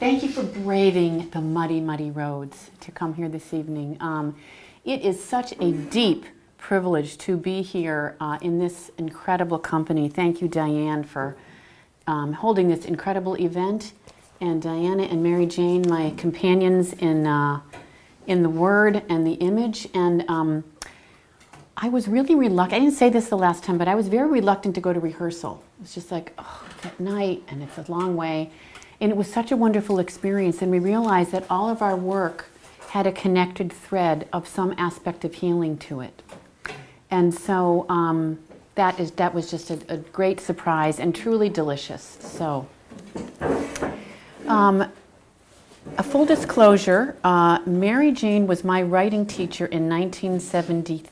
Thank you for braving the muddy, muddy roads to come here this evening. It is such a deep privilege to be here in this incredible company. Thank you, Dianne, for holding this incredible event. And Diana and Mary Jane, my companions in the word and the image. And I was really reluctant. I didn't say this the last time, but I was very reluctant to go to rehearsal. It was just like, oh, it's at night and it's a long way. And it was such a wonderful experience. And we realized that all of our work had a connected thread of some aspect of healing to it. And so that was just a great surprise and truly delicious. So, a full disclosure, Mary Jane was my writing teacher in 1973.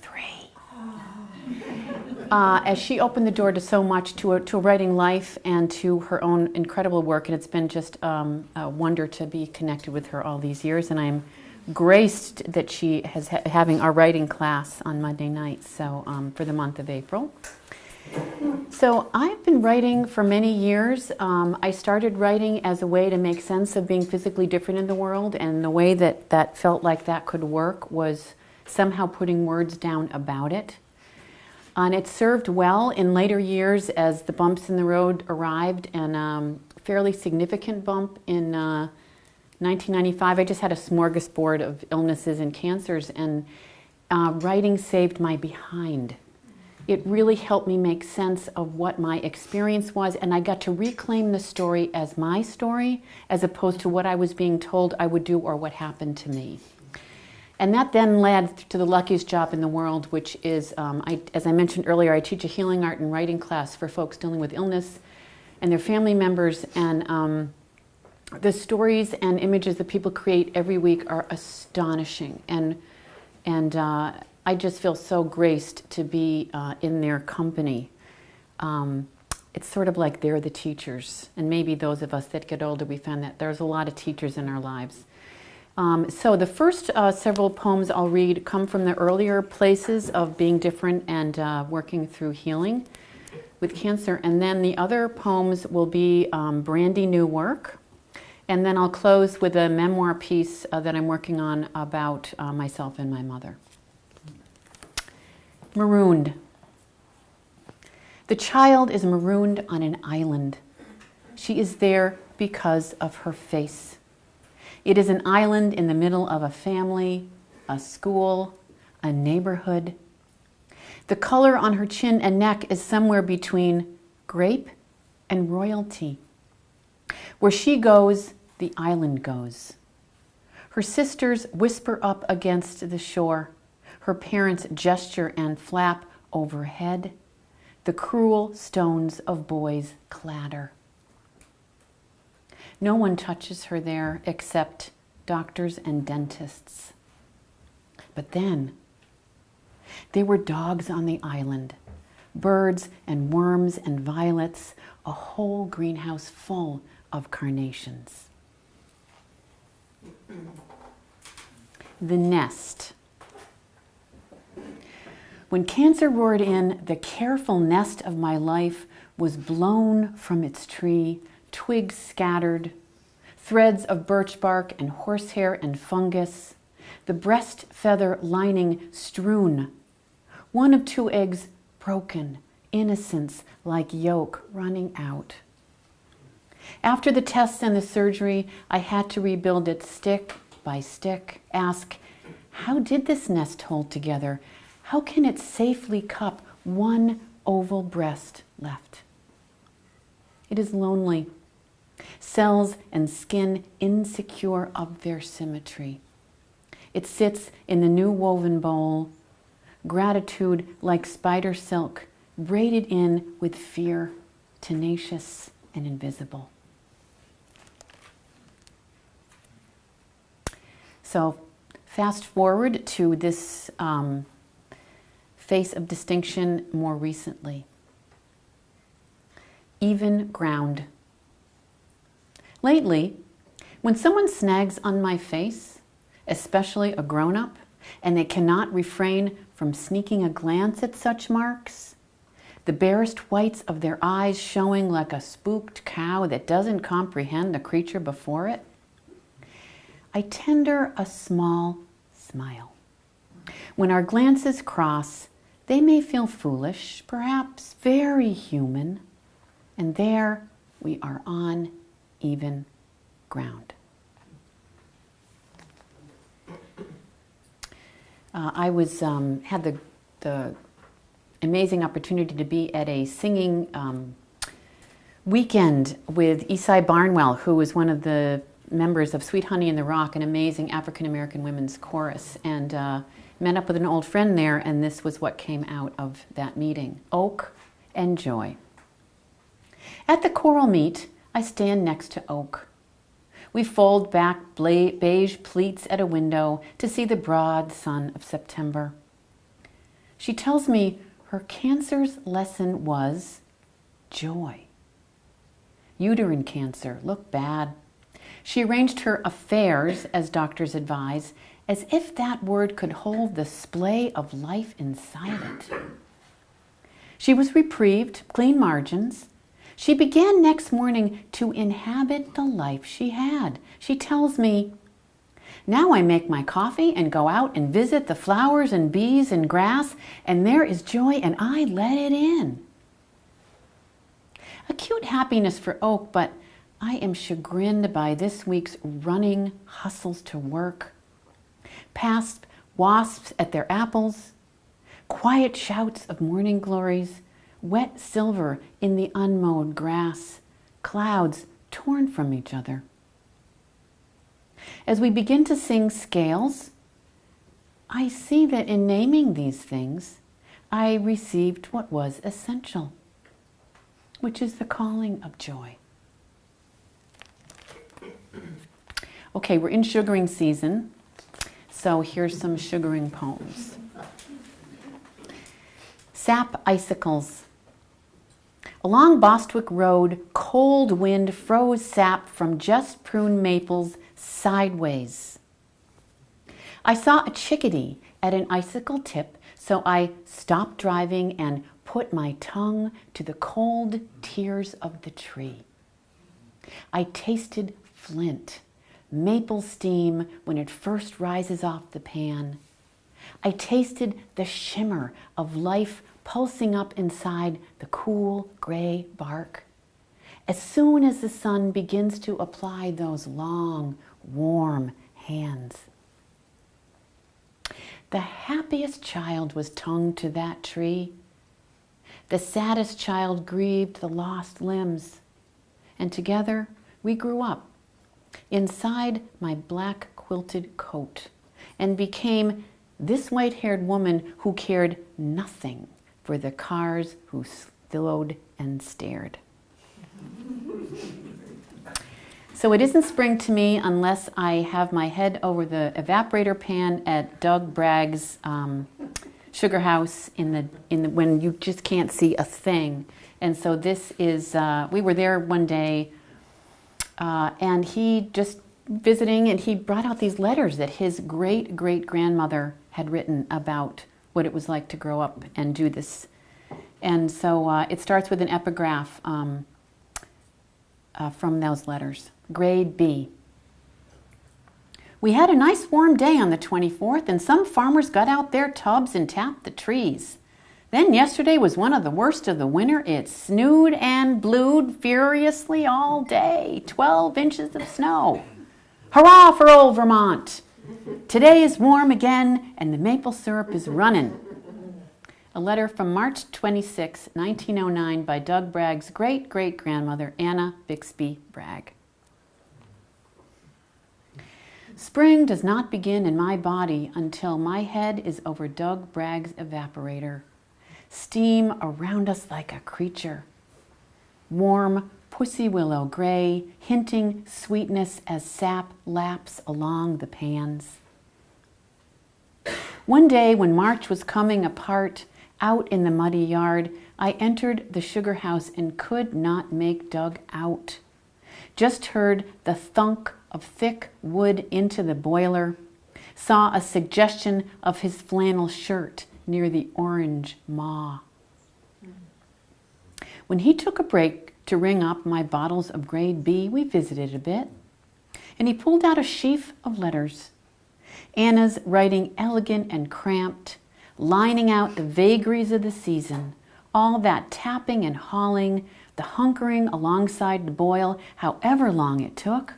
As she opened the door to so much, to a writing life and to her own incredible work, and it's been just a wonder to be connected with her all these years, and I'm graced that she is having our writing class on Monday nights, so for the month of April. So I've been writing for many years. I started writing as a way to make sense of being physically different in the world, and the way that felt like that could work was somehow putting words down about it. And it served well in later years as the bumps in the road arrived, and a fairly significant bump in 1995. I just had a smorgasbord of illnesses and cancers, and writing saved my behind. It really helped me make sense of what my experience was, and I got to reclaim the story as my story, as opposed to what I was being told I would do or what happened to me. And that then led to the luckiest job in the world, which is, as I mentioned earlier, I teach a healing art and writing class for folks dealing with illness and their family members. And the stories and images that people create every week are astonishing. And I just feel so graced to be in their company. It's sort of like they're the teachers. And maybe those of us that get older, we find that there's a lot of teachers in our lives. So the first several poems I'll read come from the earlier places of being different and working through healing with cancer. And then the other poems will be brandy new work. And then I'll close with a memoir piece that I'm working on about myself and my mother. Marooned. The child is marooned on an island. She is there because of her face. It is an island in the middle of a family, a school, a neighborhood. The color on her chin and neck is somewhere between grape and royalty. Where she goes, the island goes. Her sisters whisper up against the shore. Her parents gesture and flap overhead. The cruel stones of boys clatter. No one touches her there except doctors and dentists. But then, there were dogs on the island, birds and worms and violets, a whole greenhouse full of carnations. The nest. When cancer roared in, the careful nest of my life was blown from its tree, twigs scattered, threads of birch bark and horsehair and fungus, the breast feather lining strewn, one of two eggs broken, innocence like yolk running out. After the tests and the surgery, I had to rebuild it stick by stick, ask, how did this nest hold together? How can it safely cup one oval breast left? It is lonely. Cells and skin insecure of their symmetry. It sits in the new woven bowl, gratitude like spider silk, braided in with fear, tenacious and invisible. So fast forward to this face of distinction more recently. Even ground. Lately, when someone snags on my face, especially a grown-up, and they cannot refrain from sneaking a glance at such marks, the barest whites of their eyes showing like a spooked cow that doesn't comprehend the creature before it, I tender a small smile. When our glances cross, they may feel foolish, perhaps very human, and there we are on even ground. I had the amazing opportunity to be at a singing weekend with Esai Barnwell, who was one of the members of Sweet Honey in the Rock, an amazing African-American women's chorus, and met up with an old friend there, and this was what came out of that meeting: Oak and Joy. At the choral meet, I stand next to Oak. We fold back beige pleats at a window to see the broad sun of September. She tells me her cancer's lesson was joy. Uterine cancer looked bad. She arranged her affairs, as doctors advise, as if that word could hold the splay of life inside it. She was reprieved, clean margins. She began next morning to inhabit the life she had. She tells me, "Now I make my coffee and go out and visit the flowers and bees and grass, and there is joy and I let it in." Acute happiness for Oak, but I am chagrined by this week's running hustles to work. Past wasps at their apples, quiet shouts of morning glories, wet silver in the unmowed grass, clouds torn from each other. As we begin to sing scales, I see that in naming these things, I received what was essential, which is the calling of joy. Okay, we're in sugaring season, so here's some sugaring poems. Sap icicles. Along Bostwick Road, cold wind froze sap from just pruned maples sideways. I saw a chickadee at an icicle tip, so I stopped driving and put my tongue to the cold tears of the tree. I tasted flint, maple steam when it first rises off the pan. I tasted the shimmer of life pulsing up inside the cool gray bark. As soon as the sun begins to apply those long, warm hands. The happiest child was tongued to that tree. The saddest child grieved the lost limbs. And together we grew up inside my black quilted coat and became this white-haired woman who cared nothing for the cars who slowed and stared. So it isn't spring to me unless I have my head over the evaporator pan at Doug Bragg's sugar house when you just can't see a thing. And so this is, we were there one day and he just visiting, and he brought out these letters that his great-great-grandmother had written about what it was like to grow up and do this. And so it starts with an epigraph from those letters. Grade B. We had a nice warm day on the 24th, and some farmers got out their tubs and tapped the trees. Then yesterday was one of the worst of the winter. It snowed and blewed furiously all day, 12 inches of snow. Hurrah for old Vermont! Today is warm again, and the maple syrup is running. A letter from March 26, 1909 by Doug Bragg's great-great-grandmother, Anna Bixby Bragg. Spring does not begin in my body until my head is over Doug Bragg's evaporator. Steam around us like a creature. Warm pussy willow gray, hinting sweetness as sap laps along the pans. One day when March was coming apart, out in the muddy yard, I entered the sugar house and could not make Doug out. Just heard the thunk of thick wood into the boiler, saw a suggestion of his flannel shirt near the orange maw. When he took a break to ring up my bottles of grade B, we visited a bit. and he pulled out a sheaf of letters. Anna's writing elegant and cramped, lining out the vagaries of the season, all that tapping and hauling, the hunkering alongside the boil, however long it took.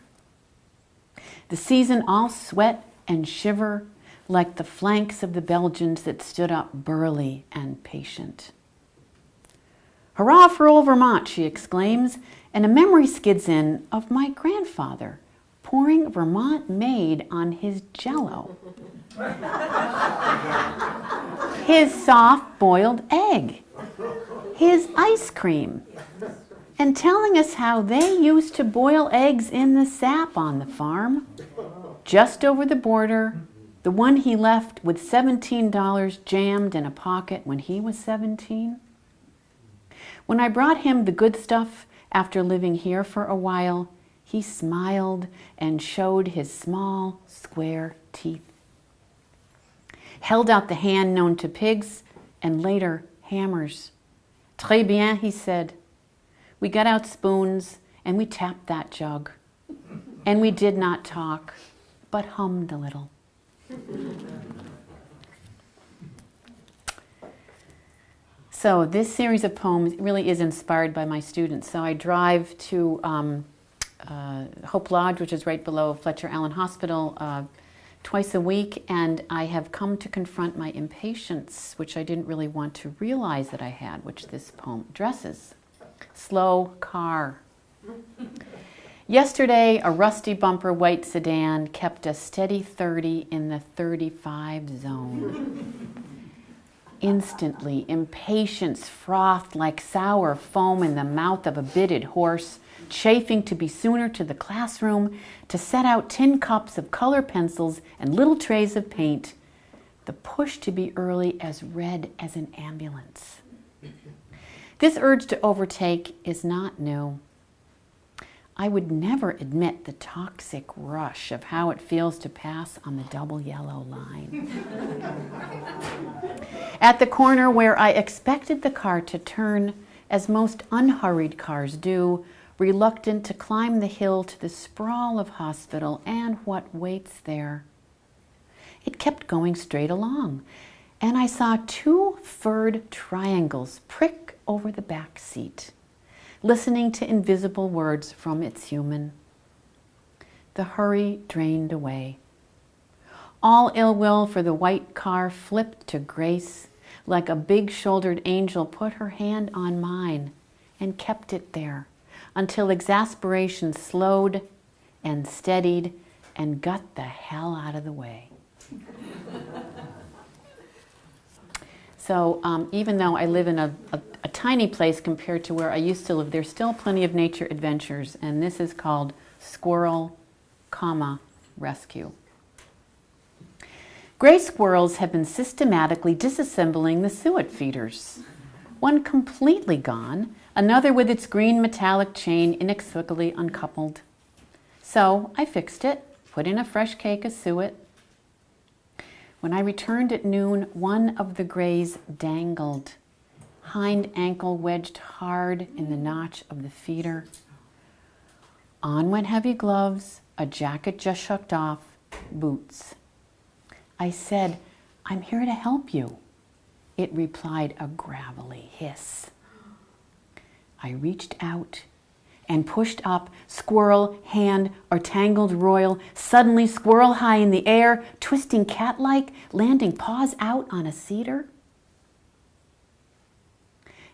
The season all sweat and shiver, like the flanks of the Belgians that stood up burly and patient. "Hurrah for old Vermont," she exclaims, and a memory skids in of my grandfather pouring Vermont made on his Jell-O. His soft-boiled egg, his ice cream, and telling us how they used to boil eggs in the sap on the farm, just over the border, the one he left with $17 jammed in a pocket when he was 17. When I brought him the good stuff after living here for a while, he smiled and showed his small, square teeth. Held out the hand known to pigs and later hammers. "Très bien," he said. We got out spoons and we tapped that jug. And we did not talk, but hummed a little. So this series of poems really is inspired by my students. So I drive to Hope Lodge, which is right below Fletcher Allen Hospital, twice a week, and I have come to confront my impatience, which I didn't really want to realize that I had, which this poem addresses. Slow car. Yesterday, a rusty bumper white sedan kept a steady 30 in the 35 zone. Instantly, impatience frothed like sour foam in the mouth of a bitted horse, chafing to be sooner to the classroom, to set out tin cups of color pencils and little trays of paint, the push to be early as red as an ambulance. This urge to overtake is not new. I would never admit the toxic rush of how it feels to pass on the double yellow line. At the corner where I expected the car to turn, as most unhurried cars do, reluctant to climb the hill to the sprawl of hospital and what waits there. It kept going straight along, and I saw two furred triangles prick over the back seat, listening to invisible words from its human. The hurry drained away. All ill will for the white car flipped to grace, like a big-shouldered angel put her hand on mine and kept it there until exasperation slowed and steadied and got the hell out of the way. So even though I live in a tiny place compared to where I used to live, there's still plenty of nature adventures, and this is called Squirrel, Rescue. Gray squirrels have been systematically disassembling the suet feeders. One completely gone, another with its green metallic chain inexplicably uncoupled. So I fixed it, put in a fresh cake of suet. When I returned at noon, one of the grays dangled, hind ankle wedged hard in the notch of the feeder. On went heavy gloves, a jacket just shucked off, boots. I said, "I'm here to help you." It replied a gravelly hiss. I reached out and pushed up, squirrel, hand, or tangled royal, suddenly squirrel high in the air, twisting cat-like, landing paws out on a cedar.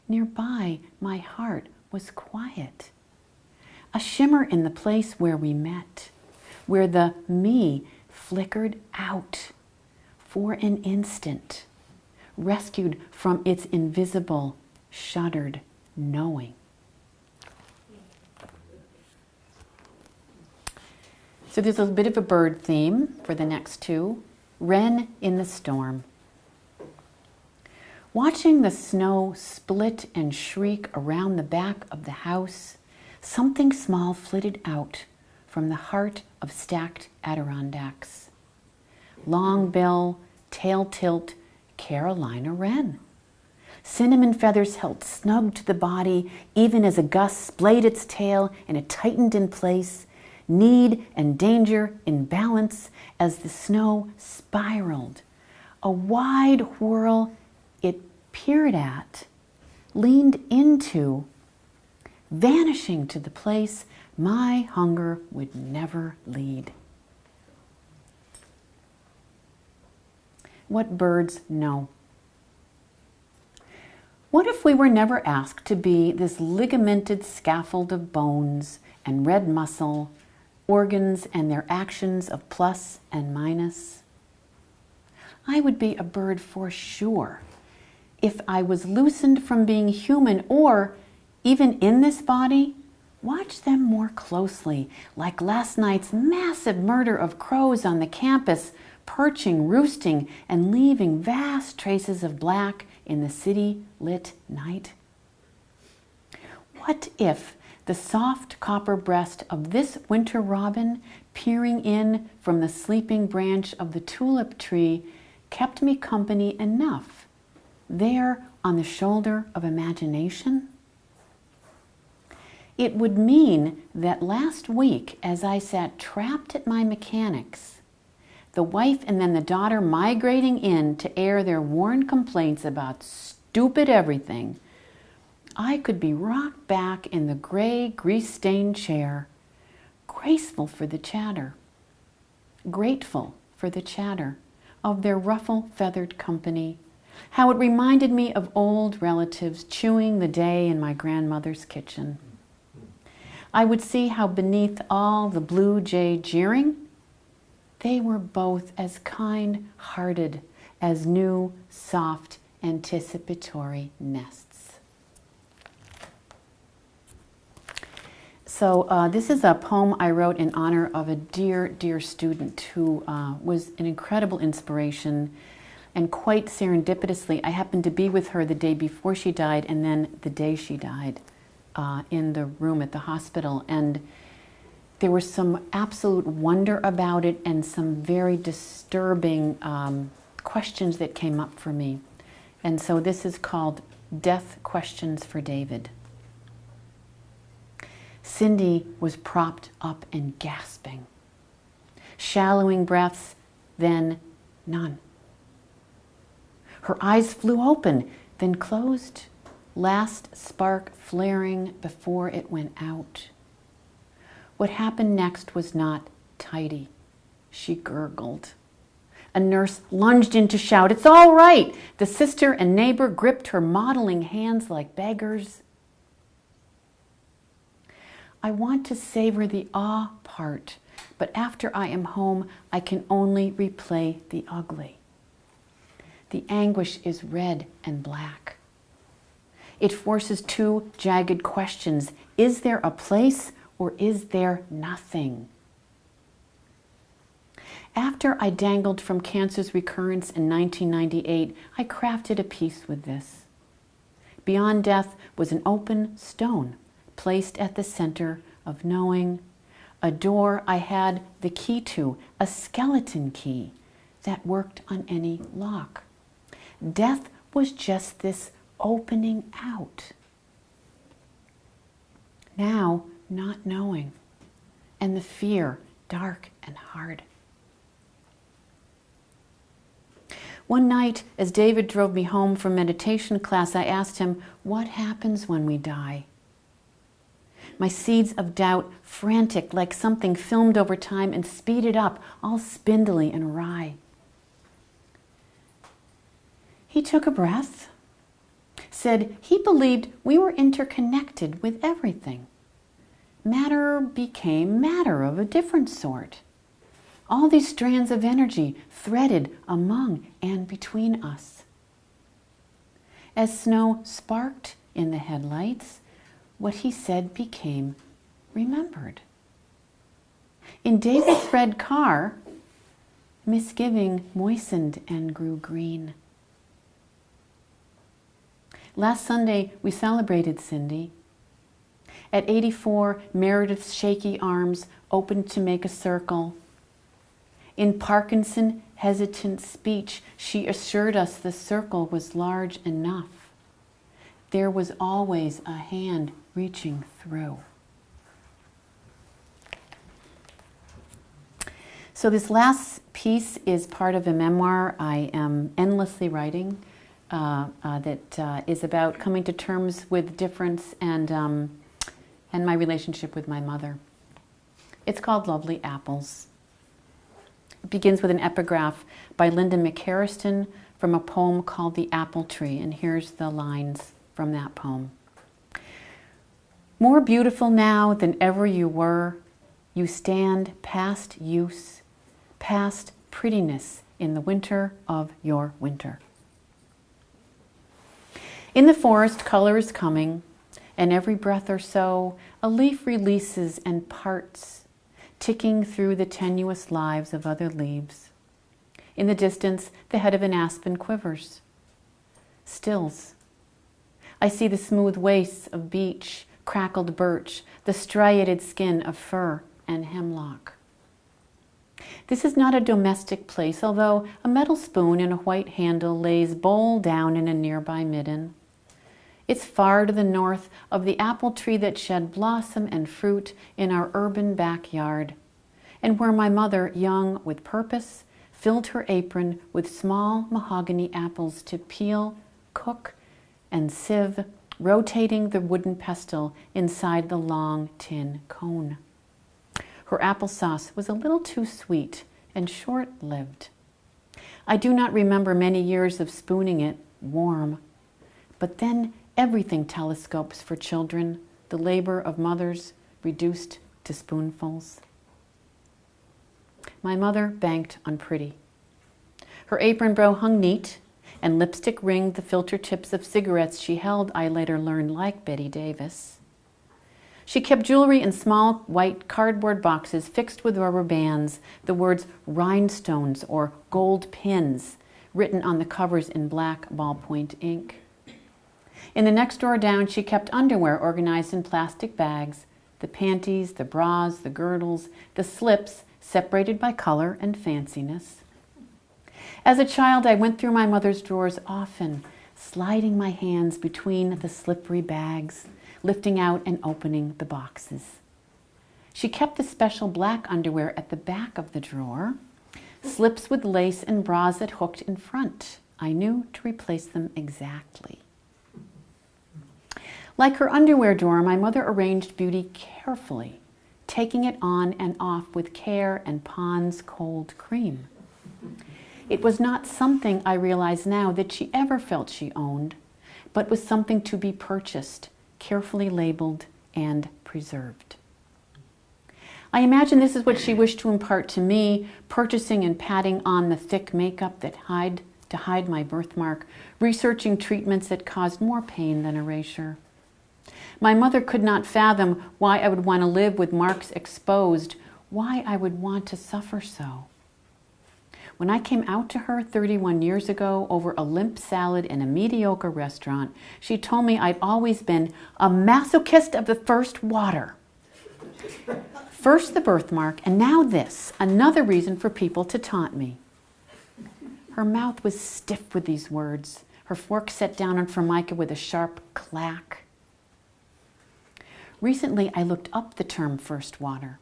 Nearby, my heart was quiet. A shimmer in the place where we met, where the me flickered out for an instant, rescued from its invisible, shuddered knowing. So there's a bit of a bird theme for the next two. Wren in the storm. Watching the snow split and shriek around the back of the house, something small flitted out from the heart of stacked Adirondacks. Long bill, tail tilt, Carolina wren. Cinnamon feathers held snug to the body, even as a gust splayed its tail and it tightened in place, need and danger in balance as the snow spiraled. A wide whirl it peered at, leaned into, vanishing to the place my hunger would never lead. What birds know. What if we were never asked to be this ligamented scaffold of bones and red muscle, organs and their actions of plus and minus? I would be a bird for sure if I was loosened from being human, or even in this body, watch them more closely, like last night's massive murder of crows on the campus, perching, roosting, and leaving vast traces of black in the city-lit night. What if the soft copper breast of this winter robin peering in from the sleeping branch of the tulip tree kept me company enough there on the shoulder of imagination? It would mean that last week, as I sat trapped at my mechanics, the wife and then the daughter migrating in to air their worn complaints about stupid everything, I could be rocked back in the gray, grease-stained chair, graceful for the chatter, grateful for the chatter of their ruffle-feathered company, how it reminded me of old relatives chewing the day in my grandmother's kitchen. I would see how beneath all the blue jay jeering, they were both as kind-hearted as new, soft, anticipatory nests. So this is a poem I wrote in honor of a dear, dear student who was an incredible inspiration, and quite serendipitously, I happened to be with her the day before she died and then the day she died in the room at the hospital. And there was some absolute wonder about it and some very disturbing questions that came up for me. And so this is called Death Questions for David. Cindy was propped up and gasping. Shallowing breaths, then none. Her eyes flew open, then closed, last spark flaring before it went out. What happened next was not tidy. She gurgled. A nurse lunged in to shout, "It's all right!" The sister and neighbor gripped her modeling hands like beggars. I want to savor the awe part, but after I am home, I can only replay the ugly. The anguish is red and black. It forces two jagged questions. Is there a place, or is there nothing? After I dangled from cancer's recurrence in 1998, I crafted a piece with this. Beyond death was an open stone placed at the center of knowing, a door I had the key to, a skeleton key that worked on any lock. Death was just this opening out. Now, not knowing, and the fear dark and hard. One night, as David drove me home from meditation class, I asked him, "What happens when we die?" My seeds of doubt, frantic like something filmed over time and speeded up, all spindly and awry. He took a breath, said he believed we were interconnected with everything. Matter became matter of a different sort. All these strands of energy threaded among and between us. As snow sparked in the headlights, what he said became remembered. In David's red car, misgiving moistened and grew green. Last Sunday, we celebrated Cindy. At 84, Meredith's shaky arms opened to make a circle. In Parkinson, hesitant speech, she assured us the circle was large enough. There was always a hand reaching through. So this last piece is part of a memoir I am endlessly writing that is about coming to terms with difference and my relationship with my mother. It's called Lovely Apples. It begins with an epigraph by Linda McHarriston from a poem called The Apple Tree, and here's the lines from that poem. More beautiful now than ever you were, you stand past use, past prettiness in the winter of your winter. In the forest, color is coming, and every breath or so, a leaf releases and parts, ticking through the tenuous lives of other leaves. In the distance, the head of an aspen quivers, stills. I see the smooth wastes of beech, crackled birch, the striated skin of fir and hemlock. This is not a domestic place, although a metal spoon in a white handle lays bowl down in a nearby midden. It's far to the north of the apple tree that shed blossom and fruit in our urban backyard, and where my mother, young with purpose, filled her apron with small mahogany apples to peel, cook, and sieve, rotating the wooden pestle inside the long tin cone. Her applesauce was a little too sweet and short-lived. I do not remember many years of spooning it warm, but then everything telescopes for children, the labor of mothers reduced to spoonfuls. My mother banked on pretty. Her apron bow hung neat, and lipstick ringed the filter tips of cigarettes she held, I later learned, like Betty Davis. She kept jewelry in small white cardboard boxes fixed with rubber bands, the words rhinestones or gold pins written on the covers in black ballpoint ink. In the next drawer down, she kept underwear organized in plastic bags, the panties, the bras, the girdles, the slips separated by color and fanciness. As a child, I went through my mother's drawers often, sliding my hands between the slippery bags, lifting out and opening the boxes. She kept the special black underwear at the back of the drawer, slips with lace and bras that hooked in front. I knew to replace them exactly. Like her underwear drawer, my mother arranged beauty carefully, taking it on and off with care and Pond's cold cream. It was not something, I realize now, that she ever felt she owned, but was something to be purchased, carefully labeled and preserved. I imagine this is what she wished to impart to me, purchasing and patting on the thick makeup that to hide my birthmark, researching treatments that caused more pain than erasure. My mother could not fathom why I would want to live with marks exposed, why I would want to suffer so. When I came out to her 31 years ago over a limp salad in a mediocre restaurant, she told me I'd always been a masochist of the first water. First the birthmark, and now this, another reason for people to taunt me. Her mouth was stiff with these words, her fork set down on formica with a sharp clack. Recently, I looked up the term first water.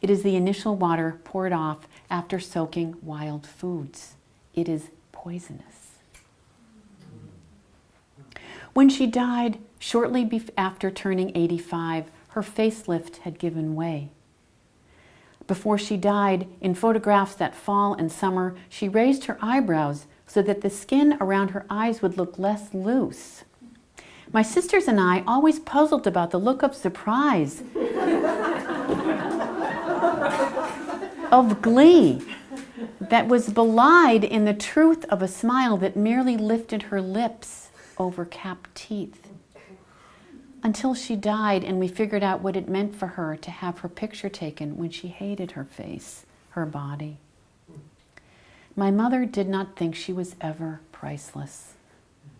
It is the initial water poured off after soaking wild foods. It is poisonous. When she died, shortly after turning 85, her facelift had given way. Before she died, in photographs that fall and summer, she raised her eyebrows so that the skin around her eyes would look less loose. My sisters and I always puzzled about the look of surprise, of glee, that was belied in the truth of a smile that merely lifted her lips over capped teeth. Until she died and we figured out what it meant for her to have her picture taken when she hated her face, her body. My mother did not think she was ever priceless.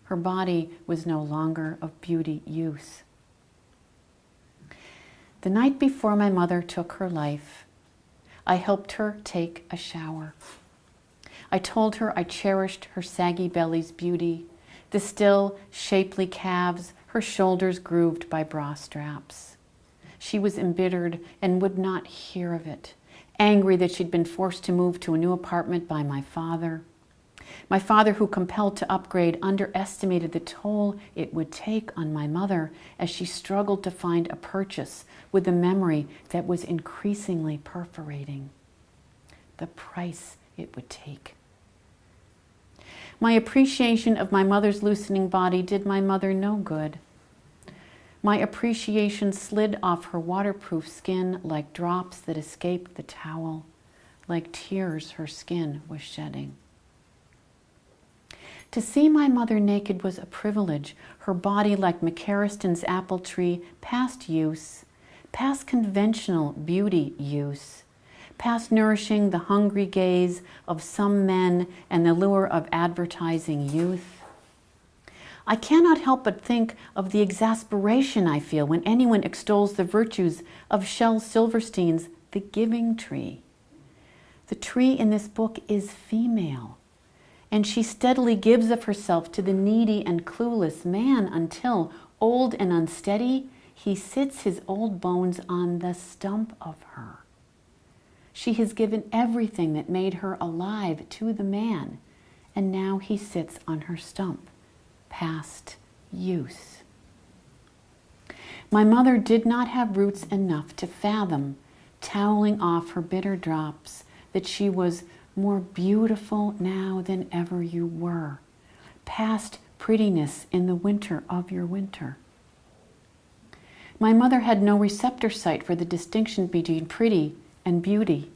Her body was no longer of beauty use. The night before my mother took her life, I helped her take a shower. I told her I cherished her saggy belly's beauty, the still, shapely calves, her shoulders grooved by bra straps. She was embittered and would not hear of it. angry that she'd been forced to move to a new apartment by my father. My father, who, compelled to upgrade, underestimated the toll it would take on my mother as she struggled to find a purchase with a memory that was increasingly perforating. The price it would take. My appreciation of my mother's loosening body did my mother no good. My appreciation slid off her waterproof skin like drops that escaped the towel, like tears her skin was shedding. To see my mother naked was a privilege, her body like McCarriston's apple tree, past use, past conventional beauty use, past nourishing the hungry gaze of some men and the lure of advertising youth. I cannot help but think of the exasperation I feel when anyone extols the virtues of Shel Silverstein's The Giving Tree. The tree in this book is female, and she steadily gives of herself to the needy and clueless man until, old and unsteady, he sits his old bones on the stump of her. She has given everything that made her alive to the man, and now he sits on her stump, past use. My mother did not have roots enough to fathom, toweling off her bitter drops, that she was more beautiful now than ever you were, past prettiness in the winter of your winter. My mother had no receptor site for the distinction between pretty and beauty,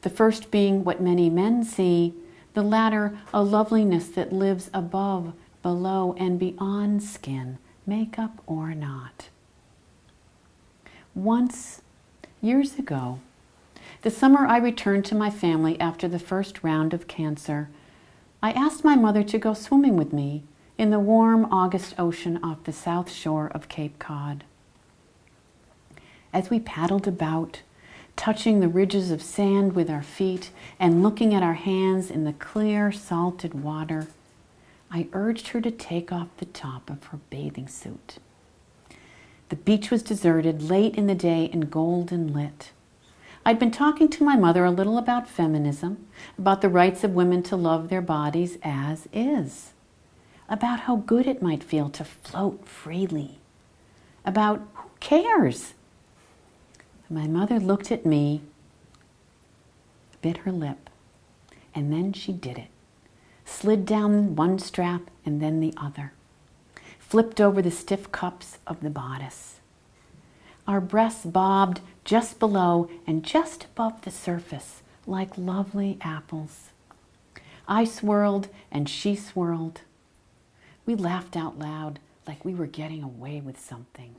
the first being what many men see, the latter a loveliness that lives above, below, and beyond skin, makeup or not. Once, years ago, the summer I returned to my family after the first round of cancer, I asked my mother to go swimming with me in the warm August ocean off the south shore of Cape Cod. As we paddled about, touching the ridges of sand with our feet and looking at our hands in the clear, salted water, I urged her to take off the top of her bathing suit. The beach was deserted, late in the day and golden lit. I'd been talking to my mother a little about feminism, about the rights of women to love their bodies as is, about how good it might feel to float freely, about who cares. My mother looked at me, bit her lip, and then she did it. Slid down one strap and then the other, flipped over the stiff cups of the bodice. Our breasts bobbed just below and just above the surface, like lovely apples. I swirled and she swirled. We laughed out loud like we were getting away with something.